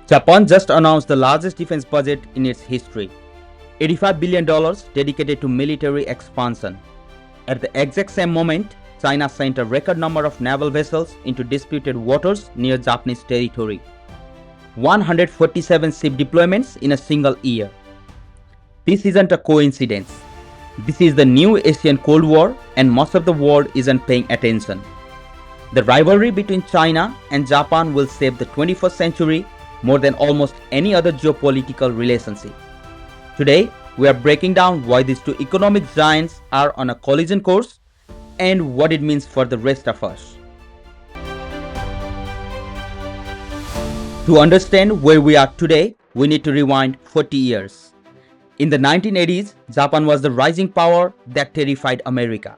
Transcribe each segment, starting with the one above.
Japan just announced the largest defense budget in its history, $85 billion dedicated to military expansion. At the exact same moment, China sent a record number of naval vessels into disputed waters near Japanese territory. 147 ship deployments in a single year. This isn't a coincidence. This is the new Asian Cold War, and most of the world isn't paying attention. The rivalry between China and Japan will shape the 21st century more than almost any other geopolitical relationship. Today, we are breaking down why these two economic giants are on a collision course and what it means for the rest of us. To understand where we are today, we need to rewind 40 years. In the 1980s, Japan was the rising power that terrified America.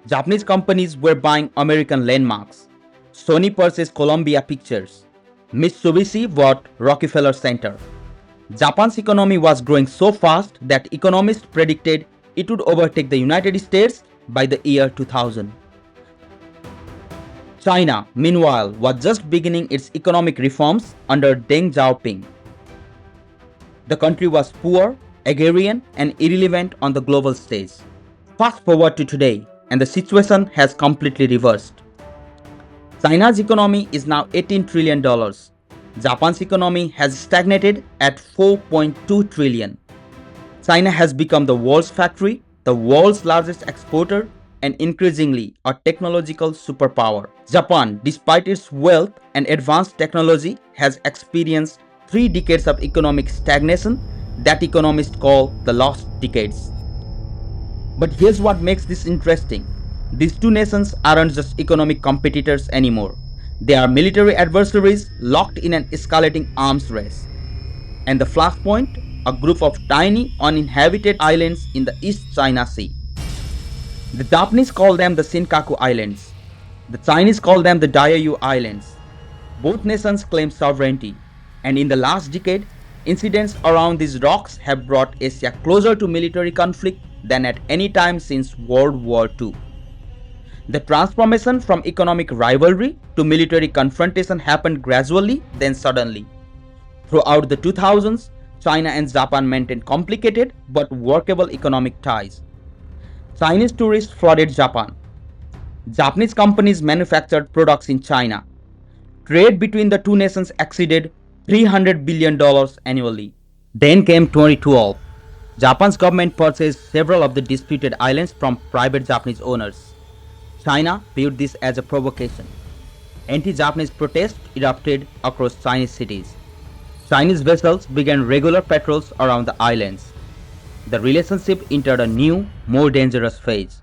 Japanese companies were buying American landmarks. Sony purchased Columbia Pictures. Mitsubishi bought Rockefeller Center. Japan's economy was growing so fast that economists predicted it would overtake the United States by the year 2000. China, meanwhile, was just beginning its economic reforms under Deng Xiaoping. The country was poor, agrarian, and irrelevant on the global stage. Fast forward to today, and the situation has completely reversed. China's economy is now $18 trillion. Japan's economy has stagnated at $4.2 trillion. China has become the world's factory, the world's largest exporter, and increasingly a technological superpower. Japan, despite its wealth and advanced technology, has experienced 3 decades of economic stagnation that economists call the lost decades. But here's what makes this interesting. These two nations aren't just economic competitors anymore. They are military adversaries locked in an escalating arms race. And the flashpoint, a group of tiny uninhabited islands in the East China Sea. The Japanese call them the Senkaku Islands. The Chinese call them the Diaoyu Islands. Both nations claim sovereignty, and in the last decade, incidents around these rocks have brought Asia closer to military conflict than at any time since World War II. The transformation from economic rivalry to military confrontation happened gradually, then suddenly. Throughout the 2000s, China and Japan maintained complicated but workable economic ties. Chinese tourists flooded Japan. Japanese companies manufactured products in China. Trade between the two nations exceeded $300 billion annually. Then came 2012. Japan's government purchased several of the disputed islands from private Japanese owners. China viewed this as a provocation. Anti-Japanese protests erupted across Chinese cities. Chinese vessels began regular patrols around the islands. The relationship entered a new, more dangerous phase.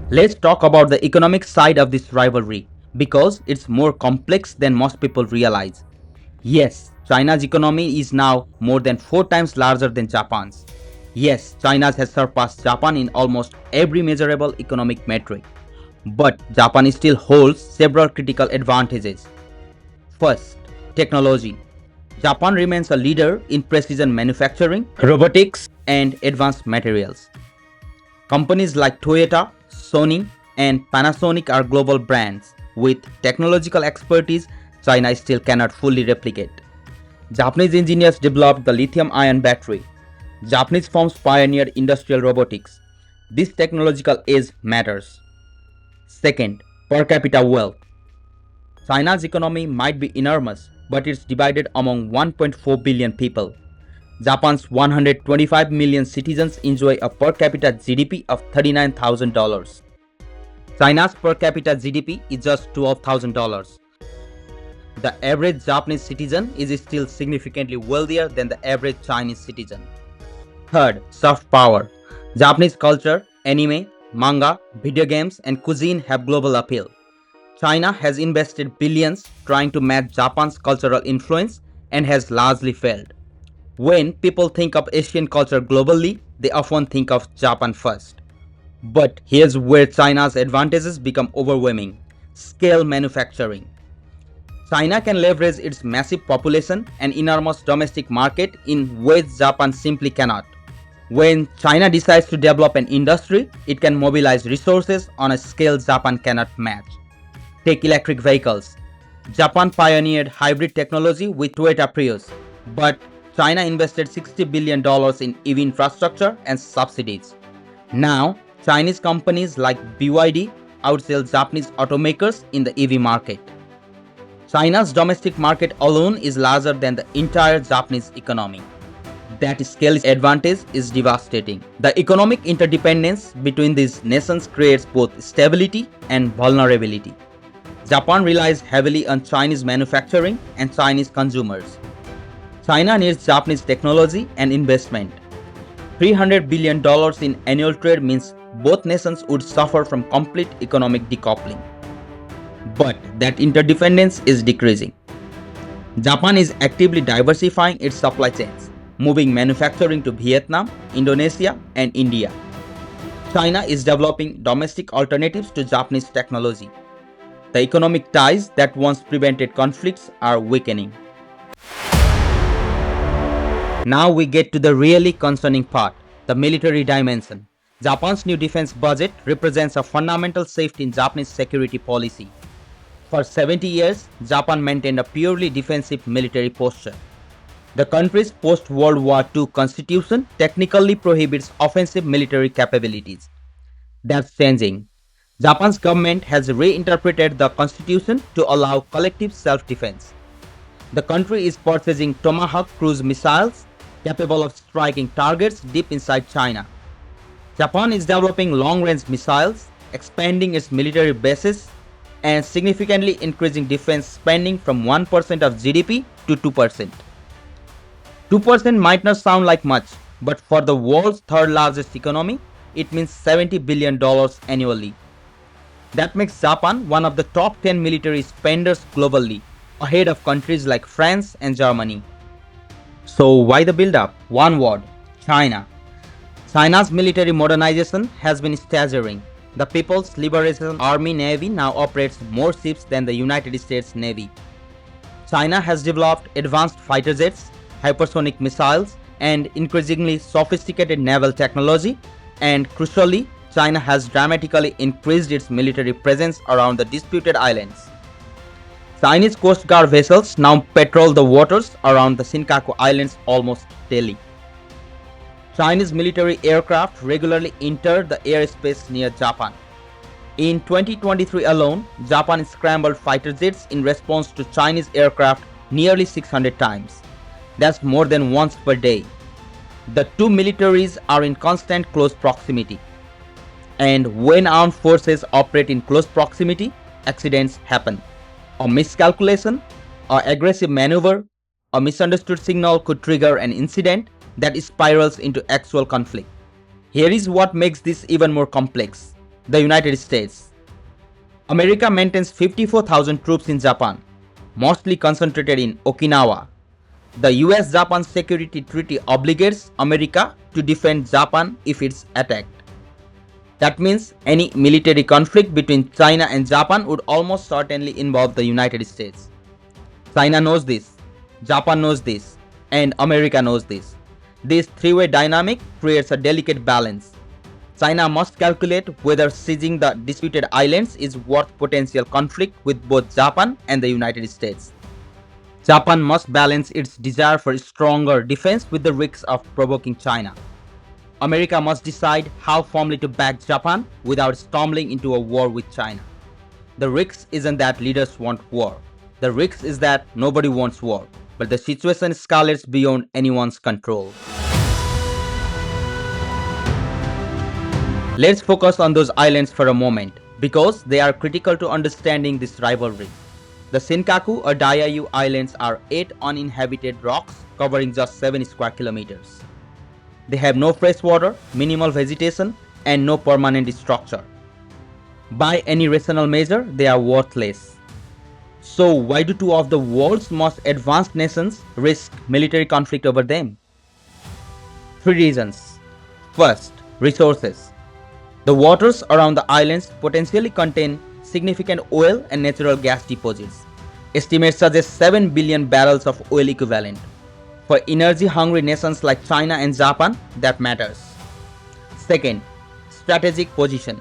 Let's talk about the economic side of this rivalry, because it's more complex than most people realize. Yes, China's economy is now more than 4 times larger than Japan's. Yes, China has surpassed Japan in almost every measurable economic metric. But Japan still holds several critical advantages. First, technology. Japan remains a leader in precision manufacturing, robotics, and advanced materials. Companies like Toyota, Sony, and Panasonic are global brands with technological expertise China still cannot fully replicate. Japanese engineers developed the lithium-ion battery. Japanese firms pioneered industrial robotics. This technological edge matters. Second, per capita wealth. China's economy might be enormous, but it's divided among 1.4 billion people. Japan's 125 million citizens enjoy a per capita GDP of $39,000. China's per capita GDP is just $12,000. The average Japanese citizen is still significantly wealthier than the average Chinese citizen. Third, soft power. Japanese culture, anime, manga, video games, and cuisine have global appeal. China has invested billions trying to match Japan's cultural influence and has largely failed. When people think of Asian culture globally, they often think of Japan first. But here's where China's advantages become overwhelming. Scale manufacturing. China can leverage its massive population and enormous domestic market in ways Japan simply cannot. When China decides to develop an industry, it can mobilize resources on a scale Japan cannot match. Take electric vehicles. Japan pioneered hybrid technology with Toyota Prius, but China invested $60 billion in EV infrastructure and subsidies. Now, Chinese companies like BYD outsell Japanese automakers in the EV market. China's domestic market alone is larger than the entire Japanese economy. That scale advantage is devastating. The economic interdependence between these nations creates both stability and vulnerability. Japan relies heavily on Chinese manufacturing and Chinese consumers. China needs Japanese technology and investment. $300 billion in annual trade means both nations would suffer from complete economic decoupling. But that interdependence is decreasing. Japan is actively diversifying its supply chains, moving manufacturing to Vietnam, Indonesia, and India. China is developing domestic alternatives to Japanese technology. The economic ties that once prevented conflicts are weakening. Now we get to the really concerning part, the military dimension. Japan's new defense budget represents a fundamental shift in Japanese security policy. For 70 years, Japan maintained a purely defensive military posture. The country's post-World War II constitution technically prohibits offensive military capabilities. That's changing. Japan's government has reinterpreted the constitution to allow collective self-defense. The country is purchasing Tomahawk cruise missiles capable of striking targets deep inside China. Japan is developing long-range missiles, expanding its military bases, and significantly increasing defense spending from 1% of GDP to 2%. 2% might not sound like much, but for the world's third largest economy, it means $70 billion annually. That makes Japan one of the top 10 military spenders globally, ahead of countries like France and Germany. So why the build-up? One word: China. China's military modernization has been staggering. The People's Liberation Army Navy now operates more ships than the United States Navy. China has developed advanced fighter jets, hypersonic missiles, and increasingly sophisticated naval technology, and crucially, China has dramatically increased its military presence around the disputed islands. Chinese Coast Guard vessels now patrol the waters around the Senkaku Islands almost daily. Chinese military aircraft regularly enter the airspace near Japan. In 2023 alone, Japan scrambled fighter jets in response to Chinese aircraft nearly 600 times. That's more than once per day. The two militaries are in constant close proximity. And when armed forces operate in close proximity, accidents happen. A miscalculation, an aggressive maneuver, a misunderstood signal could trigger an incident that spirals into actual conflict. Here is what makes this even more complex. The United States. America maintains 54,000 troops in Japan, mostly concentrated in Okinawa. The US-Japan Security Treaty obligates America to defend Japan if it's attacked. That means any military conflict between China and Japan would almost certainly involve the United States. China knows this, Japan knows this, and America knows this. This three-way dynamic creates a delicate balance. China must calculate whether seizing the disputed islands is worth potential conflict with both Japan and the United States. Japan must balance its desire for stronger defense with the risks of provoking China. America must decide how firmly to back Japan without stumbling into a war with China. The risk isn't that leaders want war. The risk is that nobody wants war, but the situation escalates beyond anyone's control. Let's focus on those islands for a moment, because they are critical to understanding this rivalry. The Senkaku or Diaoyu Islands are 8 uninhabited rocks covering just 7 square kilometers. They have no fresh water, minimal vegetation, and no permanent structure. By any rational measure, they are worthless. So why do two of the world's most advanced nations risk military conflict over them? 3 reasons. First, resources. The waters around the islands potentially contain significant oil and natural gas deposits. Estimates suggest 7 billion barrels of oil equivalent. For energy-hungry nations like China and Japan, that matters. Second, strategic position.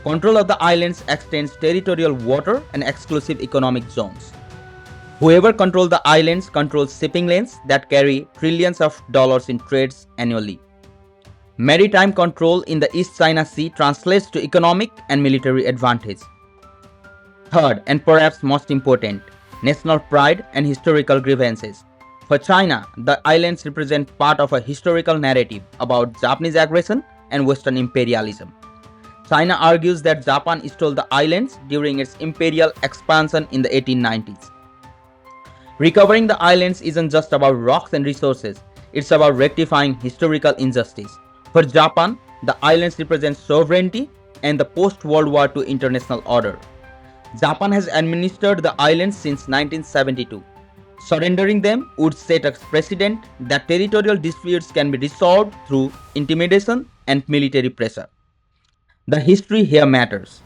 Control of the islands extends territorial water and exclusive economic zones. Whoever controls the islands controls shipping lanes that carry trillions of dollars in trades annually. Maritime control in the East China Sea translates to economic and military advantage. Third, and perhaps most important, national pride and historical grievances. For China, the islands represent part of a historical narrative about Japanese aggression and Western imperialism. China argues that Japan stole the islands during its imperial expansion in the 1890s. Recovering the islands isn't just about rocks and resources, it's about rectifying historical injustice. For Japan, the islands represent sovereignty and the post-World War II international order. Japan has administered the islands since 1972. Surrendering them would set a precedent that territorial disputes can be resolved through intimidation and military pressure. The history here matters.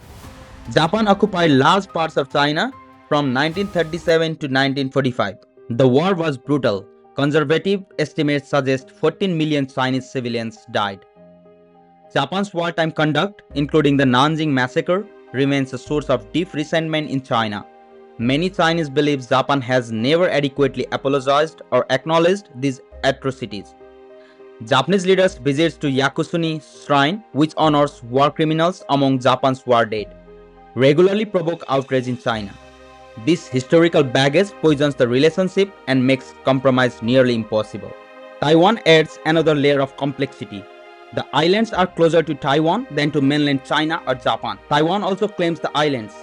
Japan occupied large parts of China from 1937 to 1945. The war was brutal. Conservative estimates suggest 14 million Chinese civilians died. Japan's wartime conduct, including the Nanjing massacre, remains a source of deep resentment in China. Many Chinese believe Japan has never adequately apologized or acknowledged these atrocities. Japanese leaders visits to Yakusuni Shrine, which honors war criminals among Japan's war dead, regularly provoke outrage in China. This historical baggage poisons the relationship and makes compromise nearly impossible. Taiwan adds another layer of complexity. The islands are closer to Taiwan than to mainland China or Japan. Taiwan also claims the islands.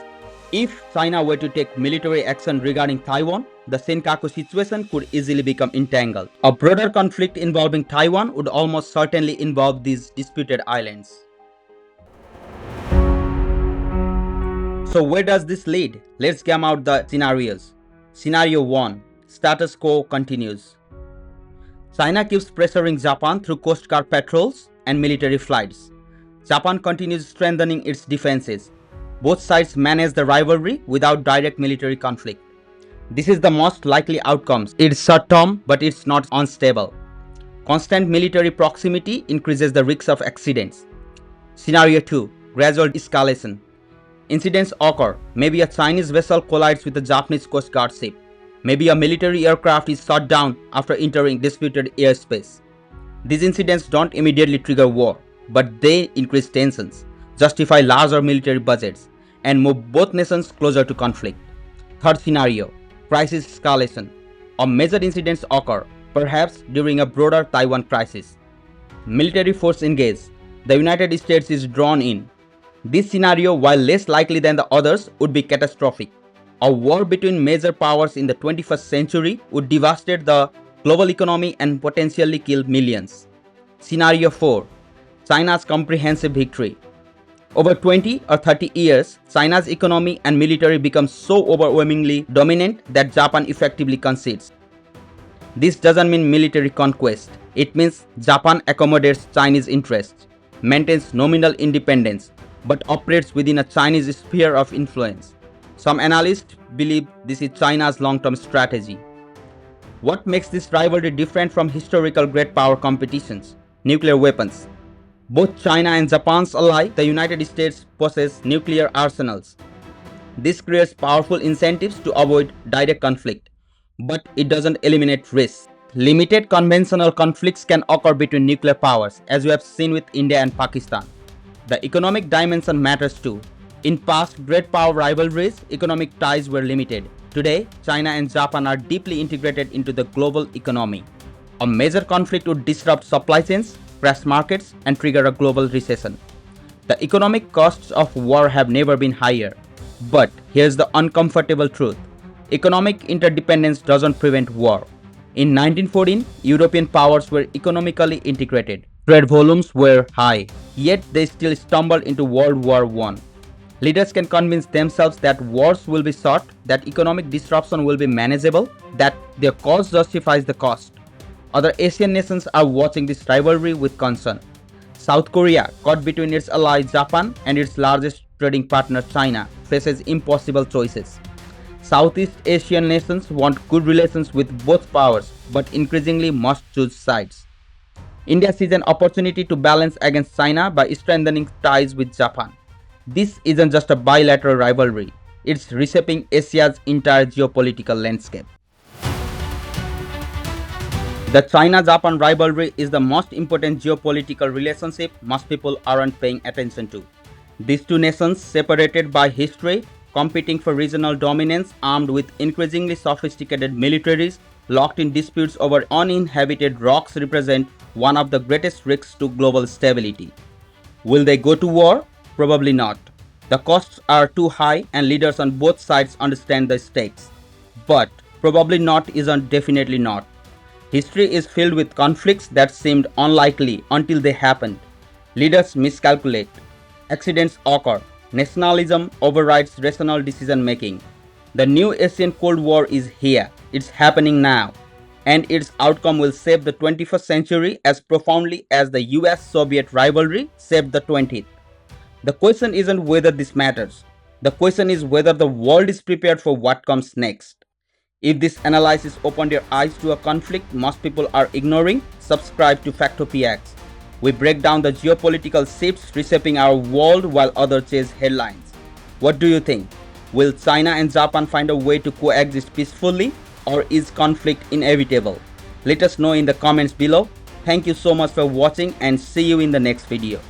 If China were to take military action regarding Taiwan, the Senkaku situation could easily become entangled. A broader conflict involving Taiwan would almost certainly involve these disputed islands. So where does this lead? Let's game out the scenarios. Scenario 1. Status quo continues. China keeps pressuring Japan through Coast Guard patrols and military flights. Japan continues strengthening its defenses. Both sides manage the rivalry without direct military conflict. This is the most likely outcome. It's short-term, but it's not unstable. Constant military proximity increases the risk of accidents. Scenario 2. Gradual escalation. Incidents occur. Maybe a Chinese vessel collides with a Japanese Coast Guard ship. Maybe a military aircraft is shot down after entering disputed airspace. These incidents don't immediately trigger war, but they increase tensions, justify larger military budgets, and move both nations closer to conflict. Third scenario, crisis escalation. A major incidents occur, perhaps during a broader Taiwan crisis. Military force engage. The United States is drawn in. This scenario, while less likely than the others, would be catastrophic. A war between major powers in the 21st century would devastate the global economy and potentially kill millions. Scenario 4. China's comprehensive victory. Over 20 or 30 years, China's economy and military become so overwhelmingly dominant that Japan effectively concedes. This doesn't mean military conquest. It means Japan accommodates Chinese interests, maintains nominal independence, but operates within a Chinese sphere of influence. Some analysts believe this is China's long-term strategy. What makes this rivalry different from historical great power competitions? Nuclear weapons. Both China and Japan's ally, the United States, possess nuclear arsenals. This creates powerful incentives to avoid direct conflict, but it doesn't eliminate risks. Limited conventional conflicts can occur between nuclear powers, as we have seen with India and Pakistan. The economic dimension matters too. In past great power rivalries, economic ties were limited. Today, China and Japan are deeply integrated into the global economy. A major conflict would disrupt supply chains, crash markets, and trigger a global recession. The economic costs of war have never been higher. But here's the uncomfortable truth. Economic interdependence doesn't prevent war. In 1914, European powers were economically integrated. Trade volumes were high, yet they still stumbled into World War I. Leaders can convince themselves that wars will be short, that economic disruption will be manageable, that their cause justifies the cost. Other Asian nations are watching this rivalry with concern. South Korea, caught between its ally Japan and its largest trading partner China, faces impossible choices. Southeast Asian nations want good relations with both powers, but increasingly must choose sides. India sees an opportunity to balance against China by strengthening ties with Japan. This isn't just a bilateral rivalry, it's reshaping Asia's entire geopolitical landscape. The China-Japan rivalry is the most important geopolitical relationship most people aren't paying attention to. These two nations, separated by history, competing for regional dominance, armed with increasingly sophisticated militaries, locked in disputes over uninhabited rocks, represent one of the greatest risks to global stability. Will they go to war? Probably not. The costs are too high and leaders on both sides understand the stakes. But probably not isn't definitely not. History is filled with conflicts that seemed unlikely until they happened. Leaders miscalculate. Accidents occur. Nationalism overrides rational decision making. The new Asian Cold War is here. It's happening now. And its outcome will shape the 21st century as profoundly as the US-Soviet rivalry shaped the 20th. The question isn't whether this matters. The question is whether the world is prepared for what comes next. If this analysis opened your eyes to a conflict most people are ignoring, subscribe to FactoPiaX. We break down the geopolitical shifts reshaping our world while others chase headlines. What do you think? Will China and Japan find a way to coexist peacefully, or is conflict inevitable? Let us know in the comments below. Thank you so much for watching and see you in the next video.